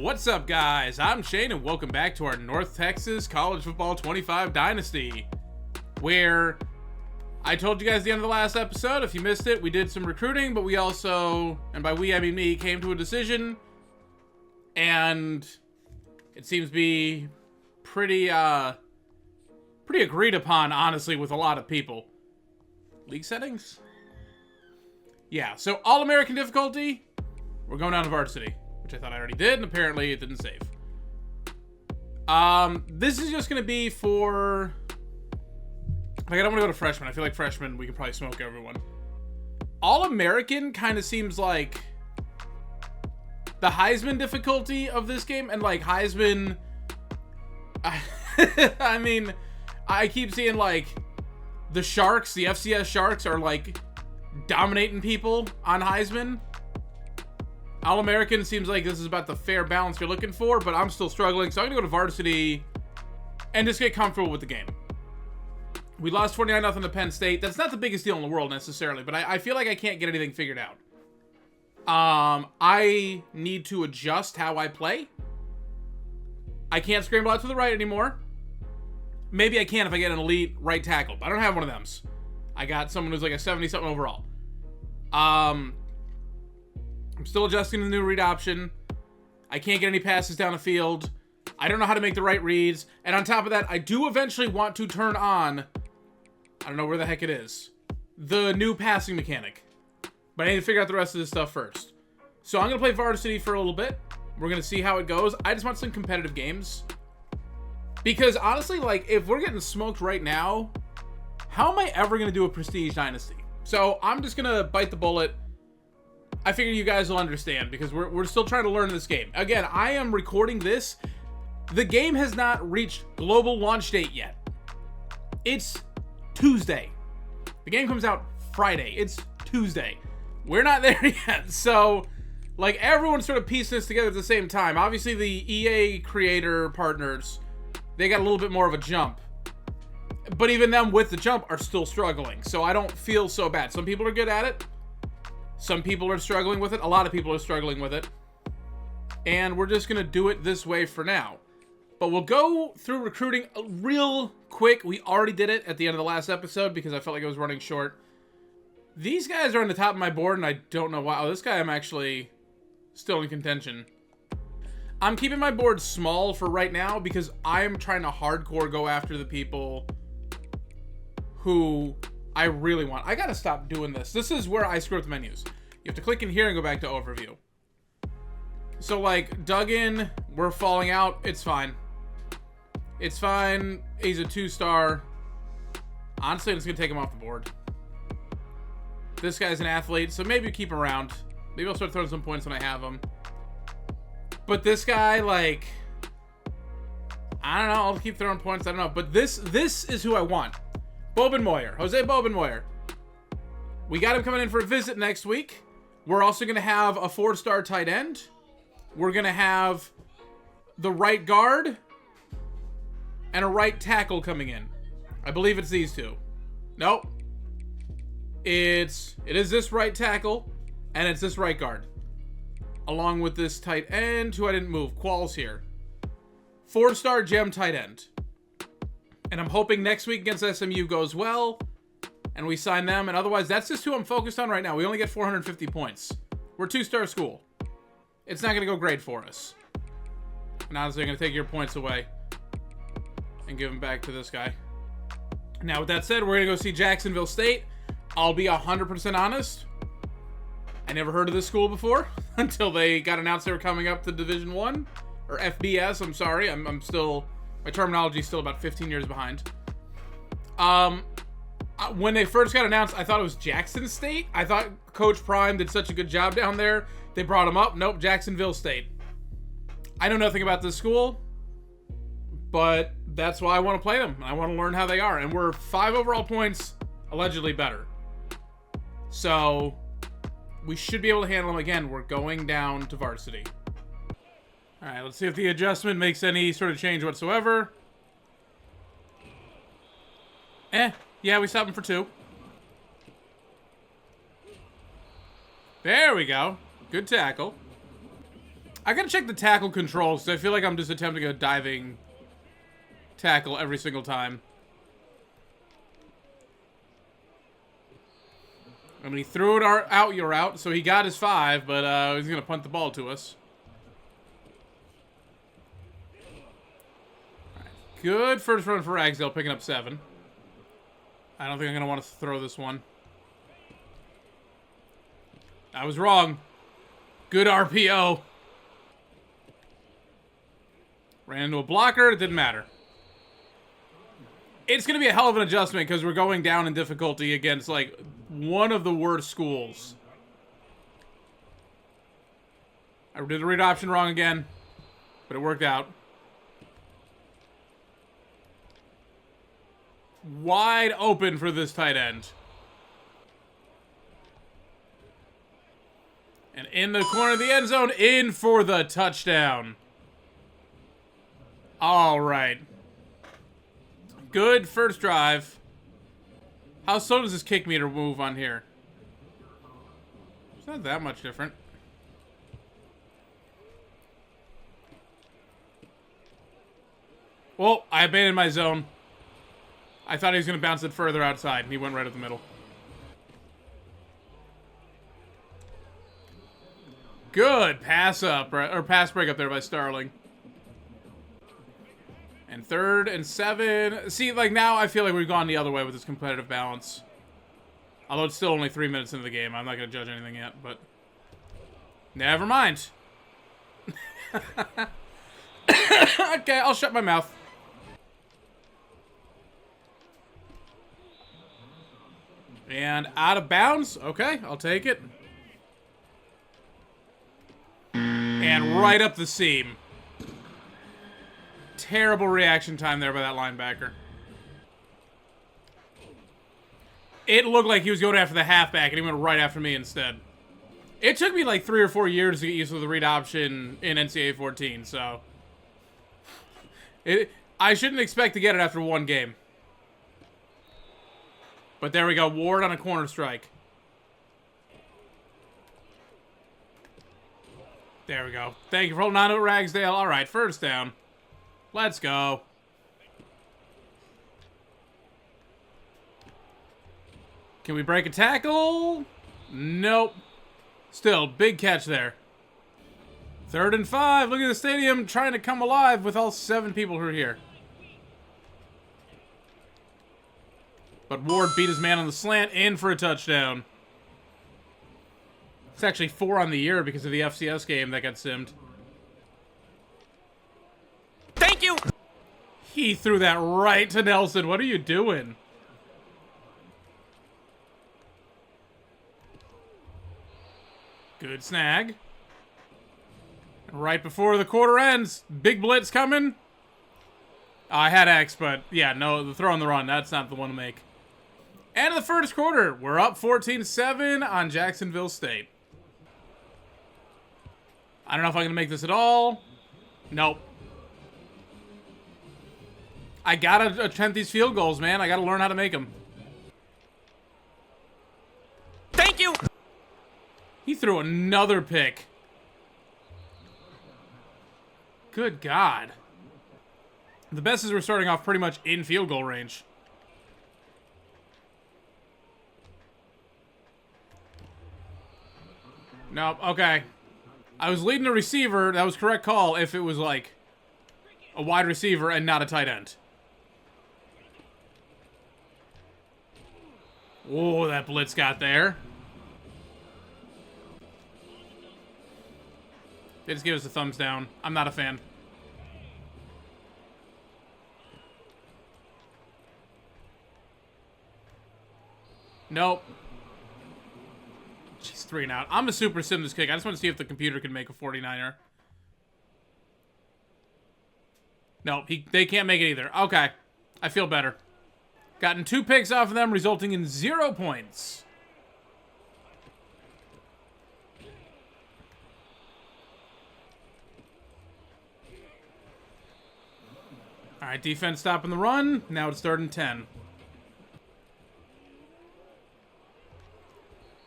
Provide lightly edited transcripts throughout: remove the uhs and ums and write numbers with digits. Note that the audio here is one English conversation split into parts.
What's up, guys? I'm Shane, and welcome back to our North Texas College Football 25 Dynasty, where I told you guys at the end of the last episode, if you missed it, we did some recruiting, but we also, and by we I mean me, came to a decision, and it seems to be pretty agreed upon, honestly, with a lot of people. League settings? Yeah, so All-American difficulty, we're going down to varsity, which I thought I already did, and apparently it didn't save. This is just going to be for... Like, I don't want to go to freshman. I feel like freshman, we can probably smoke everyone. All-American kind of seems like the Heisman difficulty of this game, and, like, Heisman... I mean, I keep seeing, like, the Sharks, the FCS Sharks, are, like, dominating people on Heisman. All-American seems like this is about the fair balance you're looking for, but I'm still struggling, so I'm going to go to varsity and just get comfortable with the game. We lost 49-0 to Penn State. That's not the biggest deal in the world, necessarily, but I feel like I can't get anything figured out. I need to adjust how I play. I can't scramble out to the right anymore. Maybe I can if I get an elite right tackle, but I don't have one of them. I got someone who's like a 70-something overall. I'm still adjusting to the new read option. I can't get any passes down the field. I don't know how to make the right reads. And on top of that, I do eventually want to turn on, I don't know where the heck it is, the new passing mechanic. But I need to figure out the rest of this stuff first. So I'm going to play varsity for a little bit. We're going to see how it goes. I just want some competitive games. Because honestly, like, if we're getting smoked right now, how am I ever going to do a Prestige Dynasty? So I'm just going to bite the bullet. I figure you guys will understand because we're still trying to learn this game. Again, I am recording this. The game has not reached global launch date yet. It's Tuesday. The game comes out Friday. It's Tuesday. We're not there yet. So, like, everyone's sort of piecing this together at the same time. Obviously, the EA creator partners, they got a little bit more of a jump. But even them with the jump are still struggling. So I don't feel so bad. Some people are good at it. Some people are struggling with it. A lot of people are struggling with it. And we're just going to do it this way for now. But we'll go through recruiting real quick. We already did it at the end of the last episode because I felt like it was running short. These guys are on the top of my board, and I don't know why. Oh, this guy I'm actually still in contention. I'm keeping my board small for right now because I'm trying to hardcore go after the people who I really want. I gotta stop doing this. This is where I screw up the menus. You have to click in here and go back to overview. So, like, Duggan, we're falling out. It's fine. It's fine. He's a 2-star. Honestly, I'm just gonna take him off the board. This guy's an athlete, so maybe keep him around. Maybe I'll start throwing some points when I have him. But this guy, like, I don't know. I'll keep throwing points. I don't know. But this is who I want. Bobenmoyer. Jose Bobenmoyer. We got him coming in for a visit next week. We're also going to have a 4-star tight end. We're going to have the right guard and a right tackle coming in. I believe it's these two. Nope. It is this right tackle and it's this right guard. Along with this tight end who I didn't move. Qual's here. 4-star gem tight end. And I'm hoping next week against SMU goes well, and we sign them. And otherwise, that's just who I'm focused on right now. We only get 450 points. We're a 2-star school. It's not going to go great for us. And honestly, I'm going to take your points away and give them back to this guy. Now, with that said, we're going to go see Jacksonville State. I'll be 100% honest. I never heard of this school before until they got announced they were coming up to Division I. Or FBS, I'm sorry. I'm still... My terminology is still about 15 years behind. When they first got announced, I thought it was Jackson State. I thought Coach Prime did such a good job down there. They brought him up. Nope, Jacksonville State. I know nothing about this school, but that's why I want to play them. I want to learn how they are. And we're 5 overall points, allegedly better. So we should be able to handle them again. We're going down to varsity. All right, let's see if the adjustment makes any sort of change whatsoever. Yeah, we stopped him for 2. There we go. Good tackle. I gotta check the tackle controls, because I feel like I'm just attempting a diving tackle every single time. I mean, he threw it out, you're out, so he got his 5, but he's gonna punt the ball to us. Right. Good first run for Ragsdale, picking up 7. I don't think I'm gonna want to throw this one. I was wrong. Good RPO. Ran into a blocker, it didn't matter. It's going to be a hell of an adjustment because we're going down in difficulty against, like, one of the worst schools. I did the read option wrong again, but it worked out. Wide open for this tight end. And in the corner of the end zone, in for the touchdown. All right. Good first drive. How slow does this kick meter move on here? It's not that much different. Well, I abandoned my zone. I thought he was going to bounce it further outside, and he went right up the middle. Good pass up, or pass break up there by Starling. And 3rd and 7. See, like, now I feel like we've gone the other way with this competitive balance. Although it's still only 3 minutes into the game. I'm not going to judge anything yet, but... Never mind. Okay, I'll shut my mouth. And out of bounds. Okay, I'll take it. And right up the seam. Terrible reaction time there by that linebacker. It looked like he was going after the halfback, and he went right after me instead. It took me like 3 or 4 years to get used to the read option in NCAA 14, so... I shouldn't expect to get it after 1 game. But there we go, Ward on a corner strike. There we go. Thank you for holding on to it, Ragsdale. All right, first down. Let's go. Can we break a tackle? Nope. Still, big catch there. 3rd and 5. Look at the stadium trying to come alive with all 7 people who are here. But Ward beat his man on the slant, in for a touchdown. It's actually 4 on the year because of the FCS game that got simmed. Thank you! He threw that right to Nelson. What are you doing? Good snag. Right before the quarter ends, big blitz coming. Oh, I had X, but yeah, no, the throw on the run, that's not the one to make. End of the first quarter, we're up 14-7 on Jacksonville State. I don't know if I'm going to make this at all. Nope. I gotta attempt these field goals, man. I gotta learn how to make them. Thank you! He threw another pick. Good God. The best is we're starting off pretty much in field goal range. Nope, okay. I was leading a receiver. That was correct call if it was like a wide receiver and not a tight end. Oh, that blitz got there. They just give us a thumbs down. I'm not a fan. Nope. Jeez, 3 and out. I'm a super sim this kick. I just want to see if the computer can make a 49er. No, they can't make it either. Okay. I feel better. Gotten 2 picks off of them, resulting in 0 points. All right, defense stopping the run. Now it's 3rd and 10.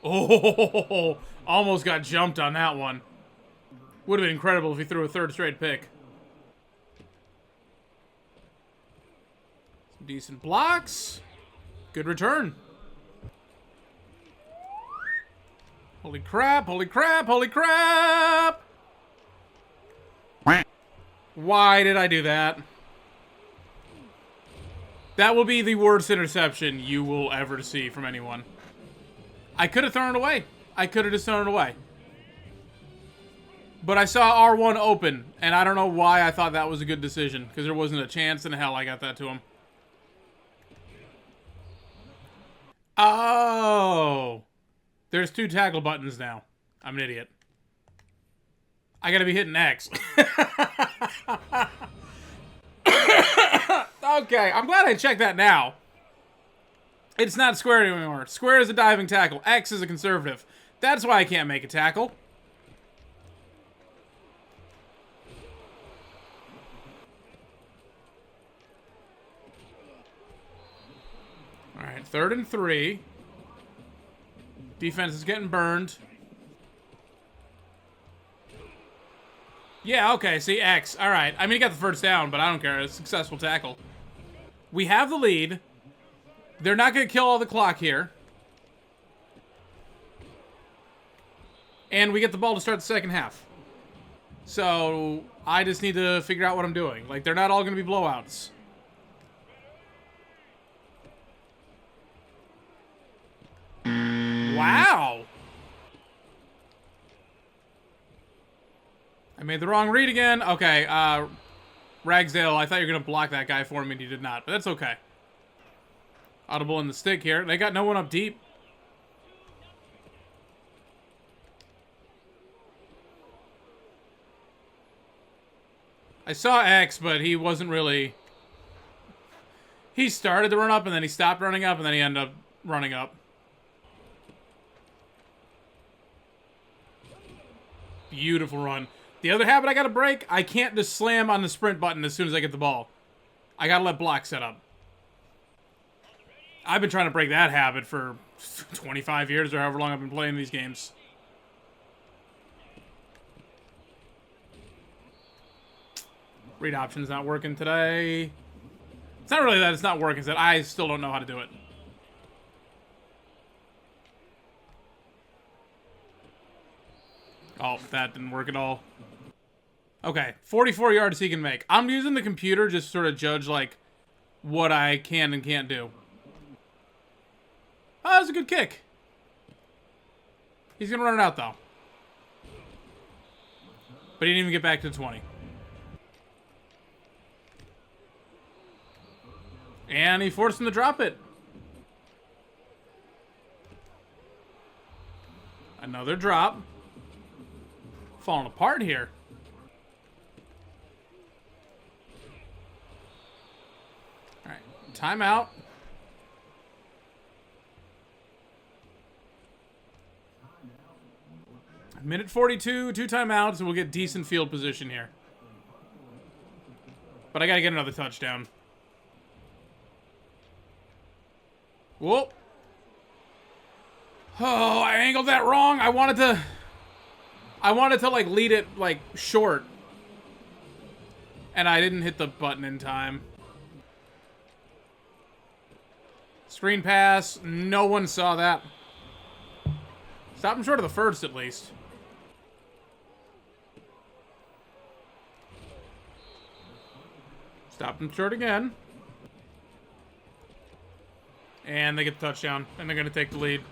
Oh, almost got jumped on that one. Would have been incredible if he threw a third straight pick. Some decent blocks. Good return. Holy crap, holy crap, holy crap! Why did I do that? That will be the worst interception you will ever see from anyone. I could have thrown it away. I could have just thrown it away. But I saw R1 open, and I don't know why I thought that was a good decision, because there wasn't a chance in hell I got that to him. Oh! There's 2 tackle buttons now. I'm an idiot. I gotta be hitting X. Okay, I'm glad I checked that now. It's not square anymore. Square is a diving tackle. X is a conservative. That's why I can't make a tackle. Alright, 3rd and 3. Defense is getting burned. Yeah, okay, see, X. Alright, I mean, he got the first down, but I don't care. It's a successful tackle. We have the lead. They're not going to kill all the clock here. And we get the ball to start the second half. So, I just need to figure out what I'm doing. Like, they're not all going to be blowouts. Wow! I made the wrong read again. Okay, Ragsdale, I thought you were going to block that guy for me, and you did not. But that's okay. Audible in the stick here. They got no one up deep. I saw X, but he wasn't really... He started to run up, and then he stopped running up, and then he ended up running up. Beautiful run. The other habit I gotta break, I can't just slam on the sprint button as soon as I get the ball. I gotta let block set up. I've been trying to break that habit for 25 years or however long I've been playing these games. Read option's not working today. It's not really that it's not working, it's that I still don't know how to do it. Oh, that didn't work at all. Okay, 44 yards he can make. I'm using the computer just to sort of judge, like, what I can and can't do. Oh, that was a good kick. He's going to run it out, though. But he didn't even get back to 20. And he forced him to drop it. Another drop. Falling apart here. All right, timeout. Minute 42, 2 timeouts, and we'll get decent field position here. But I gotta get another touchdown. Whoop. Oh, I angled that wrong. I wanted to like lead it like short. And I didn't hit the button in time. Screen pass. No one saw that. Stop him short of the first at least. Stop him short again. And they get the touchdown. And they're going to take the lead.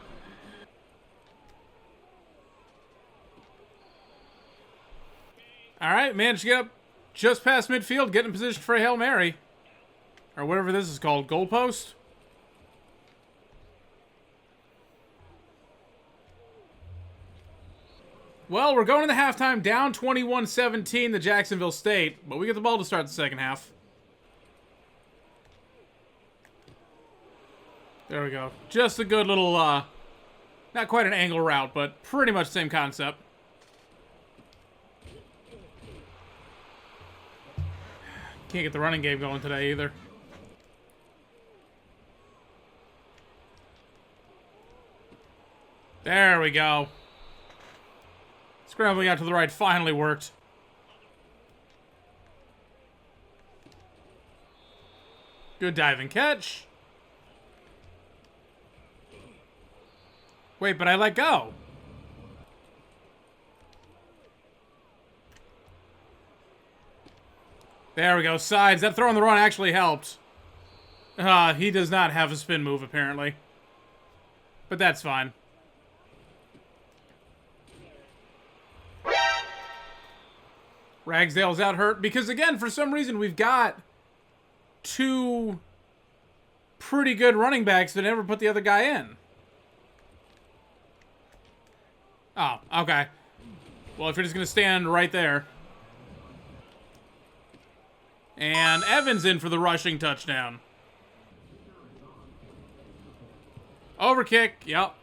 Alright, managed to get up just past midfield, get in position for a Hail Mary. Or whatever this is called, goalpost. Well, we're going into halftime, down 21-17 to Jacksonville State, but we get the ball to start the second half. There we go. Just a good little, not quite an angle route, but pretty much the same concept. Can't get the running game going today either. There we go. Scrambling out to the right finally worked. Good diving catch. Wait, but I let go. There we go. Sides. That throw on the run actually helped. He does not have a spin move, apparently. But that's fine. Ragsdale's out hurt because, again, for some reason, we've got two pretty good running backs that never put the other guy in. Oh, okay. Well, if you're just going to stand right there. And Evans in for the rushing touchdown. Overkick, yep.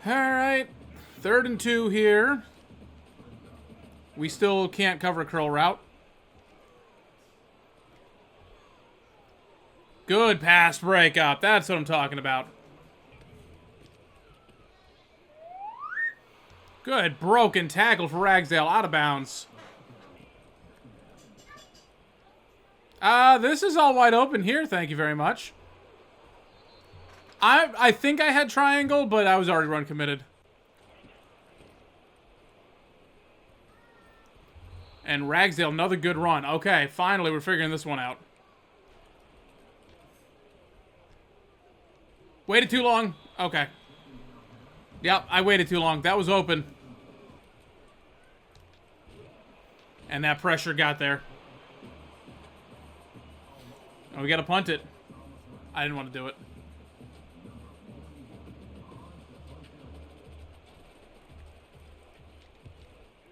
Alright. 3rd and 2 here. We still can't cover a curl route. Good pass breakup. That's what I'm talking about. Good broken tackle for Ragsdale. Out of bounds. This is all wide open here. Thank you very much. I think I had triangle, but I was already run committed. And Ragsdale, another good run. Okay, finally we're figuring this one out. Waited too long. Okay. Yep, I waited too long. That was open. And that pressure got there. Oh, we gotta punt it. I didn't want to do it.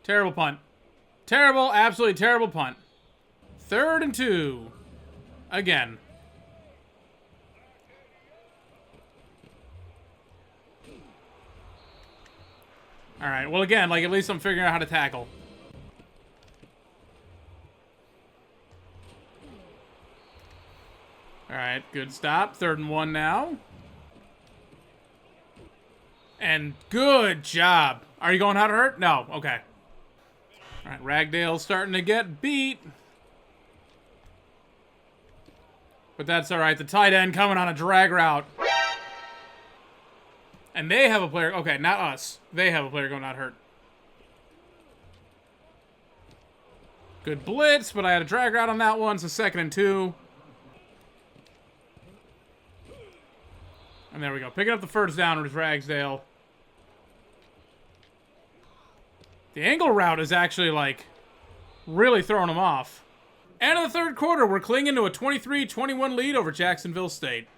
Terrible punt. Terrible, absolutely terrible punt. 3rd and 2. Again. Alright, well again, like at least I'm figuring out how to tackle. Alright, good stop. 3rd and 1 now. And good job. Are you going how to hurt? No, okay. Alright, Ragdale's starting to get beat. But that's alright. The tight end coming on a drag route. And they have a player. Okay, not us. They have a player going not hurt. Good blitz, but I had a drag route on that one, so 2nd and 2. And there we go. Picking up the 1st down with Ragsdale. The angle route is actually, like, really throwing them off. End of the 3rd quarter, we're clinging to a 23-21 lead over Jacksonville State.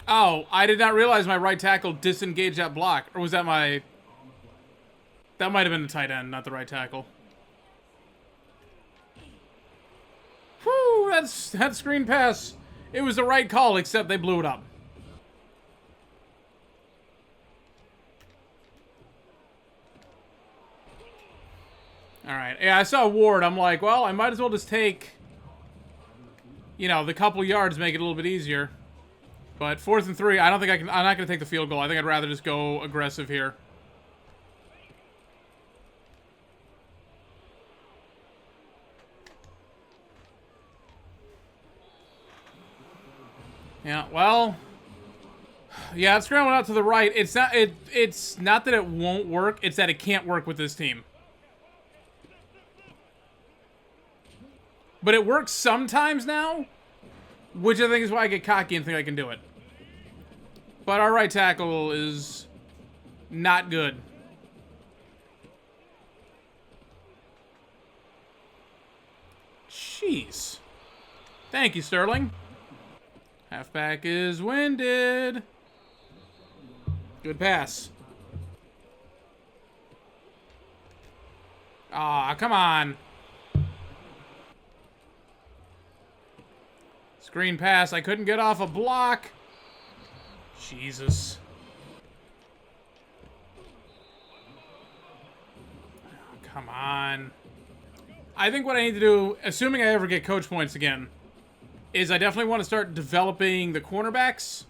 Oh, I did not realize my right tackle disengaged that block. Or was that my... That might have been the tight end, not the right tackle. Whew, that screen pass. It was the right call, except they blew it up. Alright, yeah, I saw Ward. I'm like, well, I might as well just take, you know, the couple yards, make it a little bit easier. But 4th and 3, I don't think I can. I'm not going to take the field goal. I think I'd rather just go aggressive here. Yeah, well, yeah, it's scrambling out to the right. It's not. It's not that it won't work. It's that it can't work with this team. But it works sometimes now, which I think is why I get cocky and think I can do it. But our right tackle is not good. Jeez. Thank you, Sterling. Halfback is winded. Good pass. Aw, come on. Screen pass. I couldn't get off a block. Jesus. Oh, come on. I think what I need to do, assuming I ever get coach points again, is I definitely want to start developing the cornerbacks.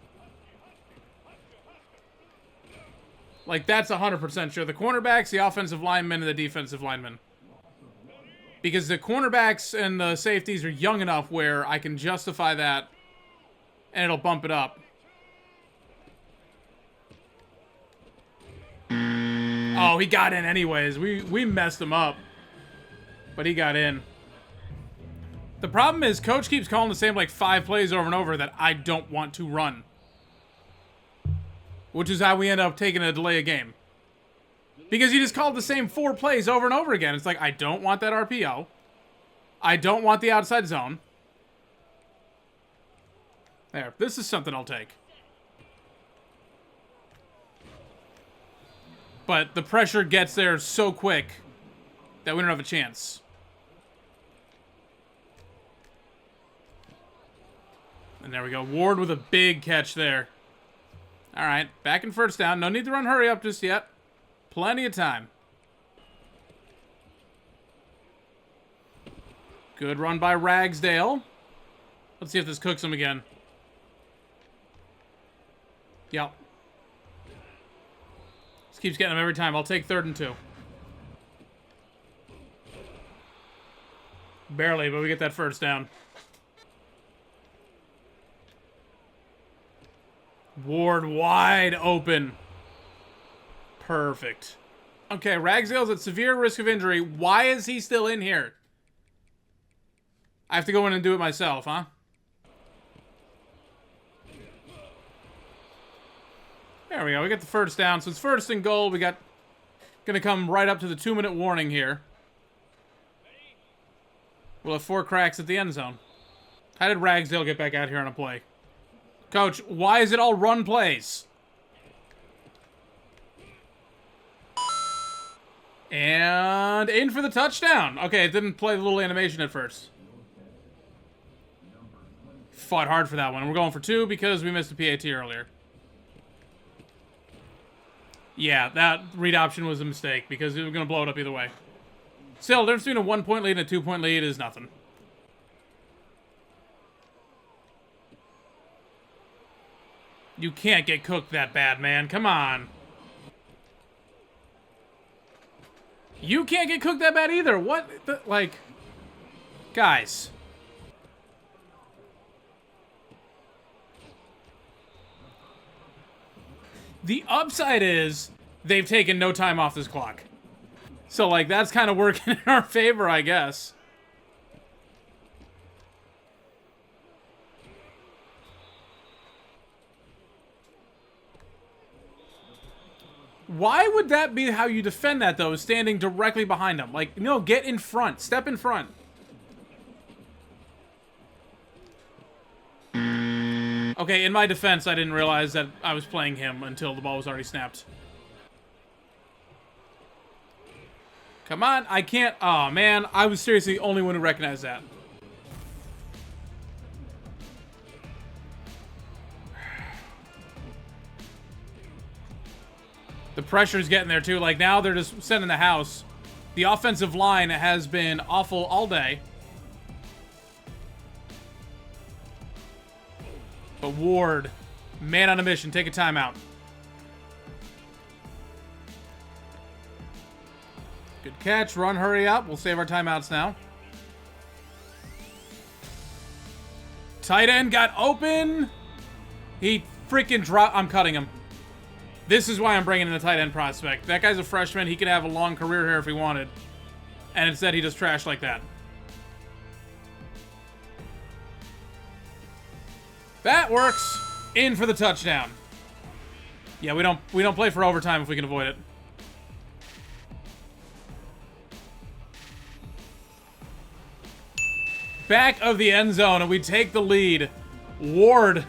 Like, that's 100% sure. The cornerbacks, the offensive linemen, and the defensive linemen. Because the cornerbacks and the safeties are young enough where I can justify that, and it'll bump it up. Oh, he got in anyways. We messed him up. But he got in. The problem is, Coach keeps calling the same, like, 5 plays over and over that I don't want to run. Which is how we end up taking a delay of game. Because you just called the same 4 plays over and over again. It's like, I don't want that RPO. I don't want the outside zone. There. This is something I'll take. But the pressure gets there so quick that we don't have a chance. And there we go. Ward with a big catch there. All right. Back in first down. No need to run hurry up just yet. Plenty of time. Good run by Ragsdale. Let's see if this cooks him again. Yep. This keeps getting him every time. I'll take 3rd and 2. Barely, but we get that first down. Ward wide open. Perfect. Okay, Ragsdale's at severe risk of injury. Why is he still in here? I have to go in and do it myself, huh? There we go. We got the first down. So it's 1st and goal. We got... Gonna come right up to the 2-minute warning here. We'll have 4 cracks at the end zone. How did Ragsdale get back out here on a play? Coach, why is it all run plays? And in for the touchdown. Okay, it didn't play the little animation at first. Fought hard for that one. We're going for 2 because we missed a PAT earlier. Yeah, that read option was a mistake because it was going to blow it up either way. Still, the difference between a 1-point lead and a 2-point lead is nothing. You can't get cooked that bad, man. Come on. You can't get cooked that bad either. What? Like, guys. The upside is they've taken no time off this clock. So, like, that's kind of working in our favor, I guess. Why would that be how you defend that, though, standing directly behind them? Like, no, get in front. Step in front. Okay, in my defense, I didn't realize that I was playing him until the ball was already snapped. Come on, I can't... Oh, man, I was seriously the only one who recognized that. The pressure's getting there, too. Like, now they're just sending the house. The offensive line has been awful all day. But Ward, man on a mission. Take a timeout. Good catch. Run, hurry up. We'll save our timeouts now. Tight end got open. He freaking dropped. I'm cutting him. This is why I'm bringing in a tight end prospect. That guy's a freshman. He could have a long career here if he wanted. And instead, he just trashed like that. That works. In for the touchdown. Yeah, we don't play for overtime if we can avoid it. Back of the end zone, and we take the lead. Ward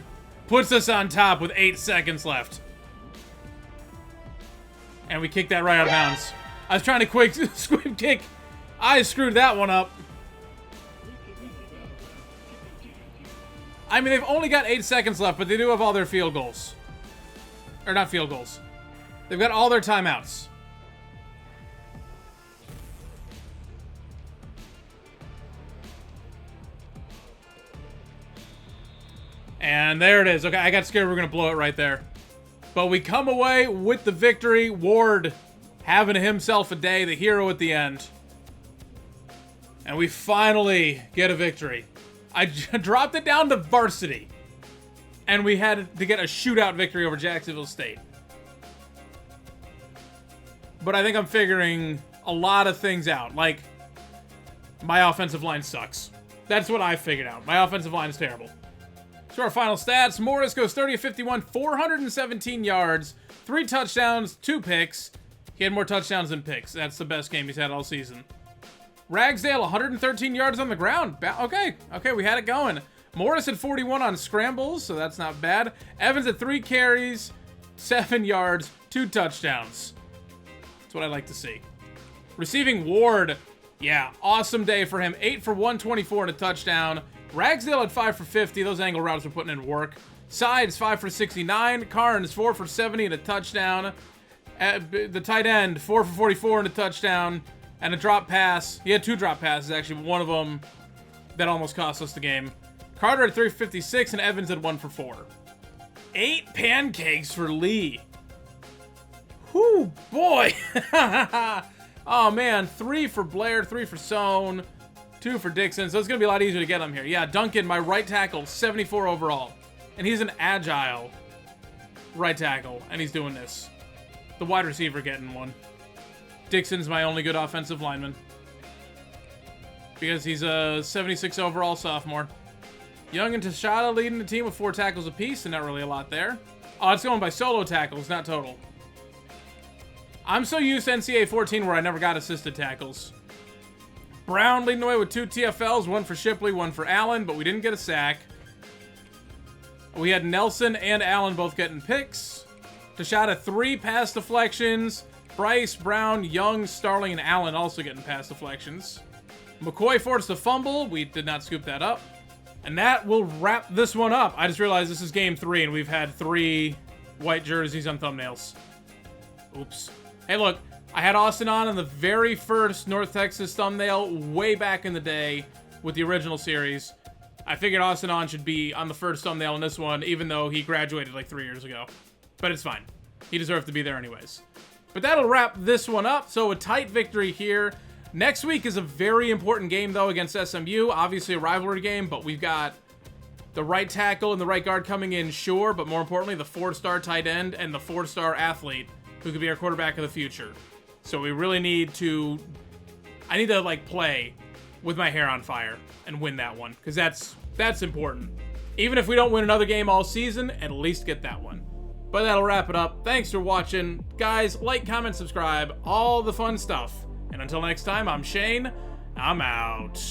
puts us on top with 8 seconds left. And we kick that right out of bounds. I was trying to quick squib kick. I screwed that one up. I mean, they've only got 8 seconds left, but they do have all their field goals. Or not field goals. They've got all their timeouts. And there it is. Okay, I got scared we were going to blow it right there. But we come away with the victory. Ward having himself a day, the hero at the end. And we finally get a victory. I dropped it down to varsity. And we had to get a shootout victory over Jacksonville State. But I think I'm figuring a lot of things out. Like, my offensive line sucks. That's what I figured out. My offensive line is terrible. So our final stats. Morris goes 30 of 51, 417 yards, 3 touchdowns, 2 picks. He had more touchdowns than picks. That's the best game he's had all season. Ragsdale, 113 yards on the ground. Okay, we had it going. Morris had 41 on scrambles, so that's not bad. Evans had 3 carries, 7 yards, 2 touchdowns. That's what I like to see. Receiving Ward, yeah, awesome day for him. 8 for 124 and a touchdown. Ragsdale had 5 for 50. Those angle routes were putting in work. Sides, 5 for 69. Carnes, 4 for 70 and a touchdown. The tight end, 4 for 44 and a touchdown. And a drop pass. He had 2 drop passes, actually. One of them that almost cost us the game. Carter had 3 for 56, and Evans had 1 for 4. 8 pancakes for Lee. Whoo, boy. Oh, man. 3 for Blair, 3 for Sohn, 2 for Dixon. So it's going to be a lot easier to get him here. Yeah, Duncan, my right tackle, 74 overall. And he's an agile right tackle, and he's doing this. The wide receiver getting 1. Dixon's my only good offensive lineman. Because he's a 76 overall sophomore. Young and Tashada leading the team with 4 tackles apiece, and not really a lot there. Oh, it's going by solo tackles, not total. I'm so used to NCAA 14 where I never got assisted tackles. Brown leading the way with 2 TFLs, 1 for Shipley, 1 for Allen, but we didn't get a sack. We had Nelson and Allen both getting picks. Tashada 3 pass deflections. Bryce, Brown, Young, Starling, and Allen also getting pass deflections. McCoy forced a fumble. We did not scoop that up. And that will wrap this one up. I just realized this is game 3, and we've had 3 white jerseys on thumbnails. Oops. Hey, look. I had Austin on the very first North Texas thumbnail way back in the day with the original series. I figured Austin on should be on the first thumbnail in this one, even though he graduated like 3 years ago. But it's fine. He deserved to be there anyways. But that'll wrap this one up. So a tight victory here. Next week is a very important game, though, against SMU. Obviously a rivalry game, but we've got the right tackle and the right guard coming in, sure. But more importantly, the 4-star tight end and the 4-star athlete who could be our quarterback of the future. So we really need to... I need to, like, play with my hair on fire and win that one. Because that's important. Even if we don't win another game all season, at least get that one. But that'll wrap it up. Thanks for watching. Guys, like, comment, subscribe, all the fun stuff. And until next time, I'm Shane. I'm out.